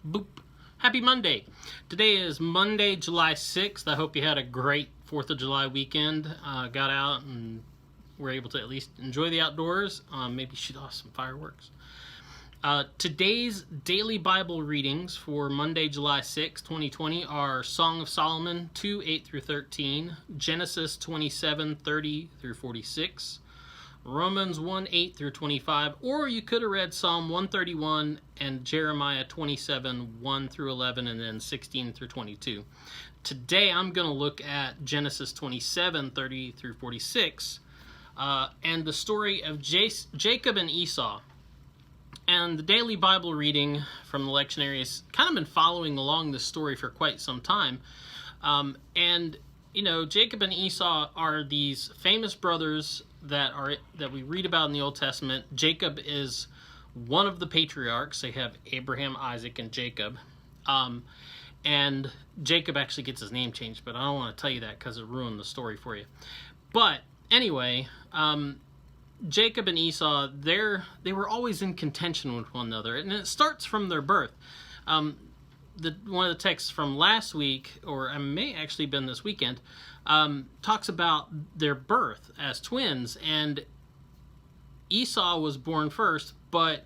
Boop. Happy Monday. Today is Monday, July 6th. I hope you had a great 4th of July weekend. Got out and were able to at least enjoy the outdoors. Maybe shoot off some fireworks. Today's daily Bible readings for Monday, July 6, 2020 are Song of Solomon 2, 8 through 13, Genesis 27, 30 through 46, Romans 1, 8 through 25, or you could have read Psalm 131 and Jeremiah 27, 1 through 11, and then 16 through 22. Today I'm going to look at Genesis 27, 30 through 46, and the story of Jacob and Esau. And the daily Bible reading from the lectionary has kind of been following along this story for quite some time. And, you know, Jacob and Esau are these famous brothers that we read about in the Old Testament. Jacob is one of the patriarchs. They have Abraham, Isaac, and Jacob. And Jacob actually gets his name changed, but I don't want to tell you that because it ruined the story for you. But anyway, Jacob and Esau, they were always in contention with one another, and it starts from their birth. One of the texts from last week, or it may actually been this weekend, talks about their birth as twins, and Esau was born first, but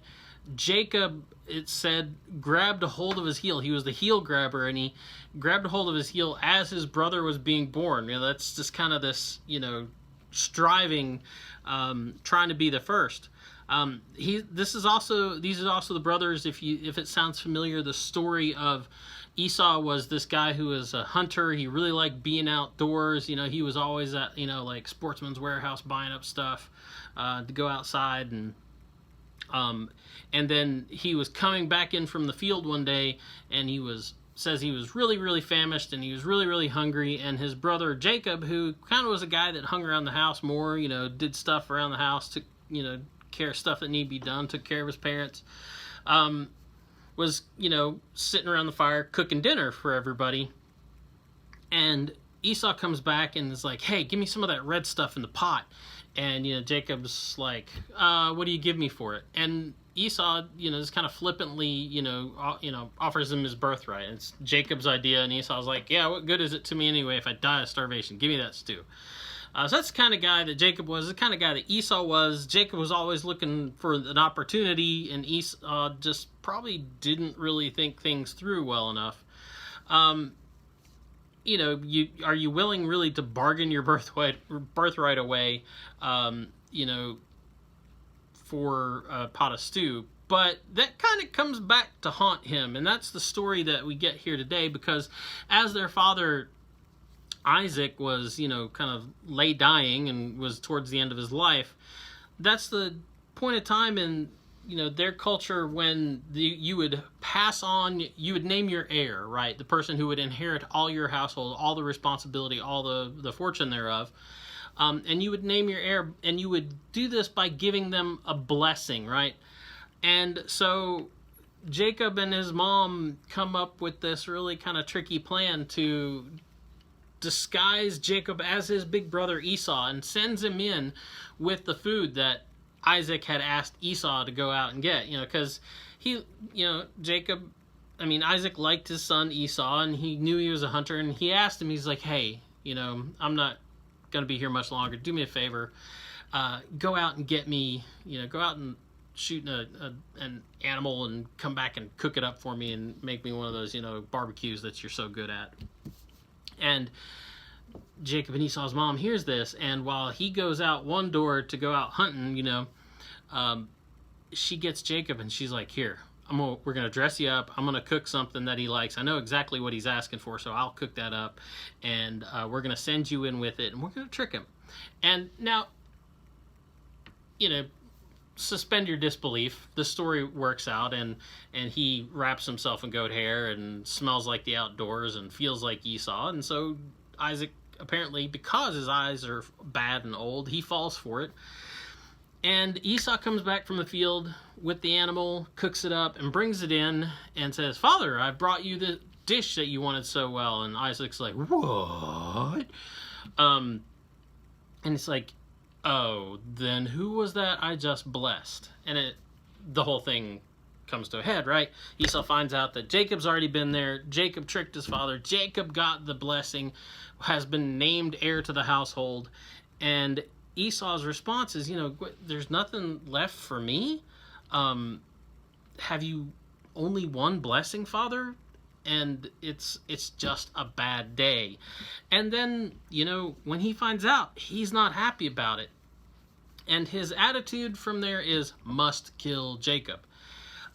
Jacob, it said, grabbed a hold of his heel. He was the heel grabber, and he grabbed a hold of his heel as his brother was being born. You know, that's just kind of this, you know, striving, trying to be the first. These are also the brothers. If it sounds familiar, the story of Esau was this guy who was a hunter. He really liked being outdoors. You know, he was always at, you know, like Sportsman's Warehouse buying up stuff to go outside, and then he was coming back in from the field one day, and says he was really, really famished, and he was really, really hungry, and his brother Jacob, who kind of was a guy that hung around the house more, you know, did stuff around the house, took, you know, care of stuff that needed to be done, took care of his parents, was, you know, sitting around the fire cooking dinner for everybody, and Esau comes back and is like, hey, give me some of that red stuff in the pot, and, you know, Jacob's like, what do you give me for it? And Esau, you know, just kind of flippantly, you know, offers him his birthright. It's Jacob's idea, and Esau's like, yeah, what good is it to me anyway if I die of starvation? Give me that stew. So that's the kind of guy that Jacob was, the kind of guy that Esau was. Jacob was always looking for an opportunity, and Esau just probably didn't really think things through well enough. You know, are you willing really to bargain your birthright away, you know, for a pot of stew? But that kind of comes back to haunt him, and that's the story that we get here today, because as their father Isaac was, you know, kind of lay dying and was towards the end of his life, that's the point of time in, you know, their culture when you would pass on, you would name your heir, right? The person who would inherit all your household, all the responsibility, all the fortune thereof. And you would name your heir, and you would do this by giving them a blessing, right? And so Jacob and his mom come up with this really kind of tricky plan to disguise Jacob as his big brother Esau, and sends him in with the food that Isaac had asked Esau to go out and get, you know, because Isaac liked his son Esau, and he knew he was a hunter, and he asked him, he's like, hey, you know, I'm not going to be here much longer. Do me a favor. Go out and get me, you know, go out and shoot an animal and come back and cook it up for me and make me one of those, you know, barbecues that you're so good at. And Jacob and Esau's mom hears this, and while he goes out one door to go out hunting, you know, she gets Jacob, and she's like, here, we're going to dress you up. I'm going to cook something that he likes. I know exactly what he's asking for, so I'll cook that up, and we're going to send you in with it, and we're going to trick him. And now, you know, suspend your disbelief. The story works out, and he wraps himself in goat hair and smells like the outdoors and feels like Esau. And so Isaac, apparently, because his eyes are bad and old, he falls for it. And Esau comes back from the field with the animal, cooks it up, and brings it in and says, Father, I brought you the dish that you wanted so well. And Isaac's like, what? And it's like, oh, then who was that I just blessed? And the whole thing comes to a head, right? Esau finds out that Jacob's already been there. Jacob tricked his father. Jacob got the blessing, has been named heir to the household. And Esau's response is, there's nothing left for me. Have you only one blessing, Father? And it's just a bad day. And then, when he finds out, he's not happy about it. And his attitude from there is, must kill Jacob.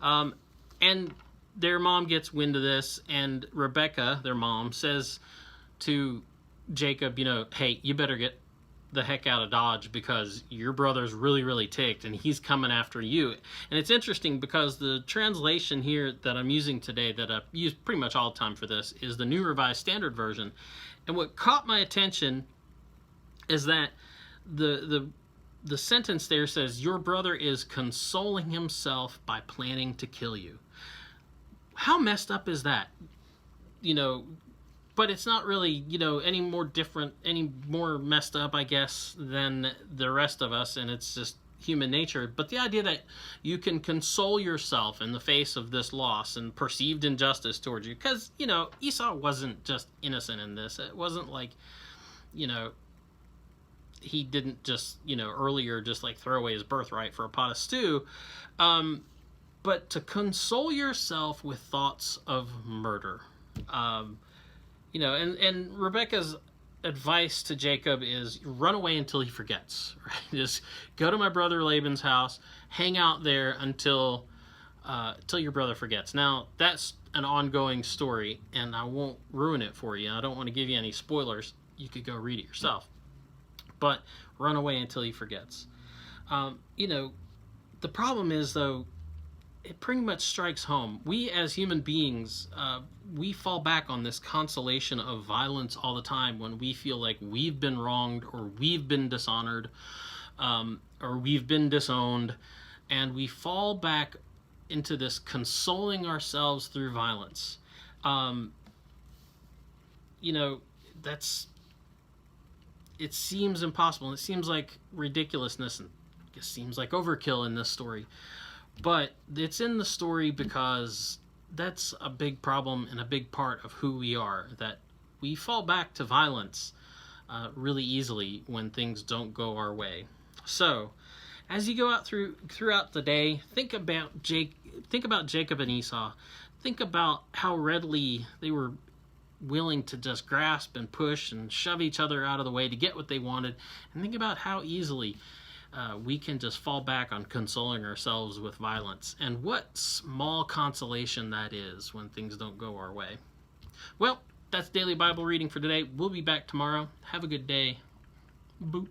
And their mom gets wind of this, and Rebecca, their mom, says to Jacob, hey, you better get the heck out of Dodge because your brother's really, really ticked and he's coming after you. And it's interesting because the translation here that I'm using today, that I use pretty much all the time for this, is the New Revised Standard Version. And what caught my attention is that the sentence there says, your brother is consoling himself by planning to kill you. How messed up is that? But it's not really, any more messed up, I guess, than the rest of us, and it's just human nature. But the idea that you can console yourself in the face of this loss and perceived injustice towards you, because, Esau wasn't just innocent in this. It wasn't like, he didn't just, earlier just like throw away his birthright for a pot of stew. But to console yourself with thoughts of murder, and Rebecca's advice to Jacob is run away until he forgets, right? Just go to my brother Laban's house, hang out there until your brother forgets. Now, that's an ongoing story, and I won't ruin it for you. I don't want to give you any spoilers. You could go read it yourself. But run away until he forgets. The problem is, though, it pretty much strikes home. We as human beings, we fall back on this consolation of violence all the time when we feel like we've been wronged or we've been dishonored or we've been disowned, and we fall back into this consoling ourselves through violence. It seems impossible, and it seems like ridiculousness, and it seems like overkill in this story. But it's in the story because that's a big problem and a big part of who we are, that we fall back to violence really easily when things don't go our way. So, as you go out throughout the day, think about Jacob and Esau. Think about how readily they were willing to just grasp and push and shove each other out of the way to get what they wanted, and think about how easily we can just fall back on consoling ourselves with violence, and what small consolation that is when things don't go our way. Well, that's Daily Bible Reading for today. We'll be back tomorrow. Have a good day. Boop.